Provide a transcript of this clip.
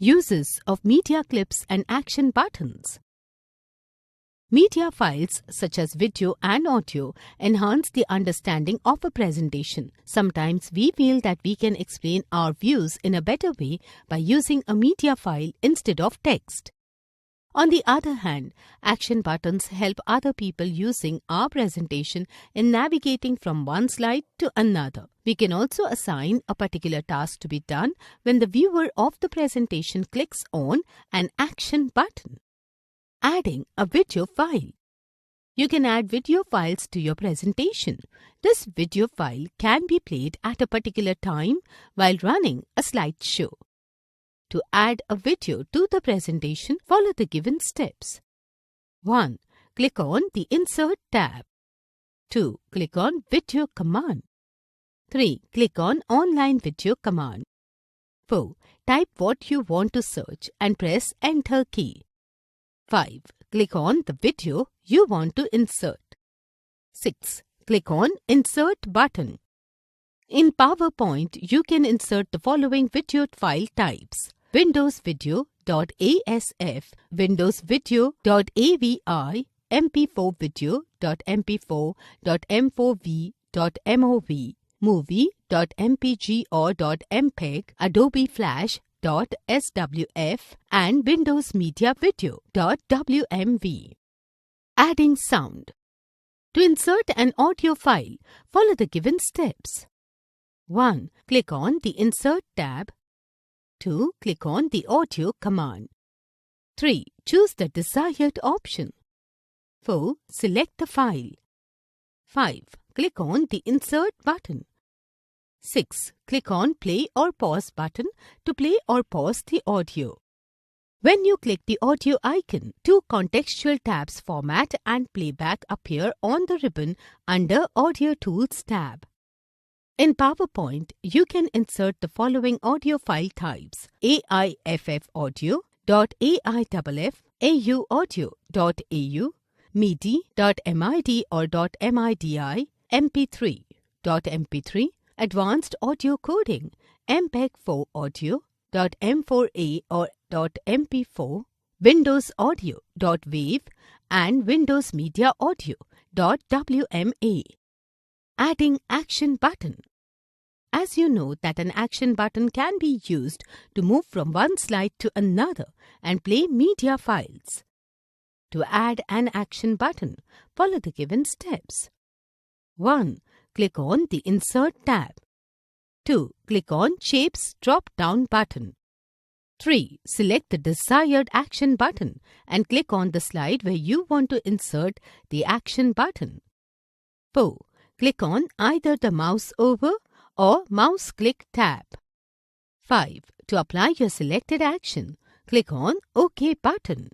Uses of media clips and action buttons. Media files such as video and audio enhance the understanding of a presentation. Sometimes we feel that we can explain our views in a better way by using a media file instead of text. On the other hand, action buttons help other people using our presentation in navigating from one slide to another. We can also assign a particular task to be done when the viewer of the presentation clicks on an action button. Adding a video file. You can add video files to your presentation. This video file can be played at a particular time while running a slideshow. To add a video to the presentation, follow the given steps. 1. Click on the Insert tab. 2. Click on Video command. 3. Click on Online Video command. 4. Type what you want to search and press Enter key. 5. Click on the video you want to insert. 6. Click on Insert button. In PowerPoint, you can insert the following video file types: Windows Video.asf, Windows Video.avi, MP4 Video.mp4.m4v.mov, Movie.mpg or .mpeg, Adobe Flash.swf, and Windows Media Video.wmv. Adding sound. To insert an audio file, follow the given steps. 1. Click on the Insert tab. 2. Click on the Audio command. 3. Choose the desired option. 4. Select the file. 5. Click on the Insert button. 6. Click on Play or Pause button to play or pause the audio. When you click the audio icon, 2 contextual tabs Format and Playback appear on the ribbon under Audio Tools tab. In PowerPoint, you can insert the following audio file types: AIFF audio, .aiff, AU audio, .au, MIDI.mid or .midi, MP3, .mp3, Advanced Audio Coding, MPEG-4 audio, .m4a or .mp4, Windows Audio, .wav, and Windows Media Audio, .wma. Adding action button. As you know that an action button can be used to move from one slide to another and play media files. To add an action button, follow the given steps. 1. Click on the Insert tab. 2. Click on Shapes drop-down button. 3. Select the desired action button and click on the slide where you want to insert the action button. 4. Click on either the Mouse Over or Mouse Click tab. 5. To apply your selected action, click on OK button.